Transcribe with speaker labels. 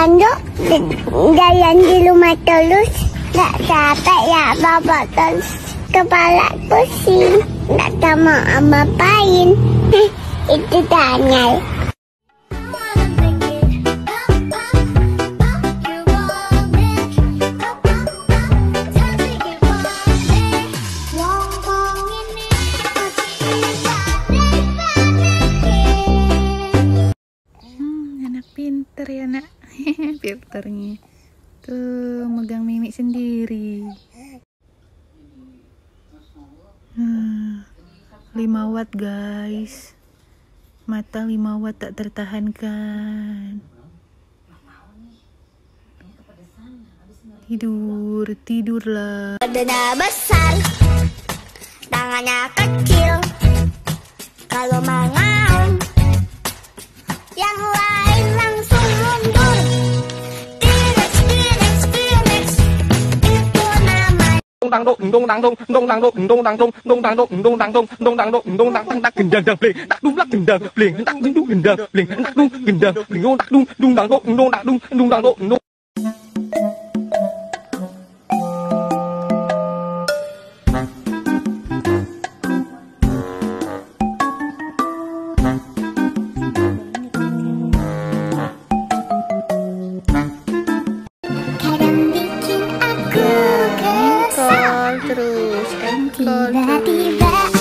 Speaker 1: Yuk jalan di rumah terus. Gak capek ya bapak terus. Kepala pusing. Gak tahu mau ngapain. Itu Daniel.
Speaker 2: Anak pinter ya nak. Pinternya tuh megang mimi sendiri. 5 watt guys, mata 5 watt tak tertahankan. Tidurlah.
Speaker 1: Badannya besar, tangannya kecil. Kalau mengaum, yang lain langsung mundur. T-Rex, T-Rex, T-Rex, itu namanya.
Speaker 2: Terus engkol.
Speaker 1: Tiba-tiba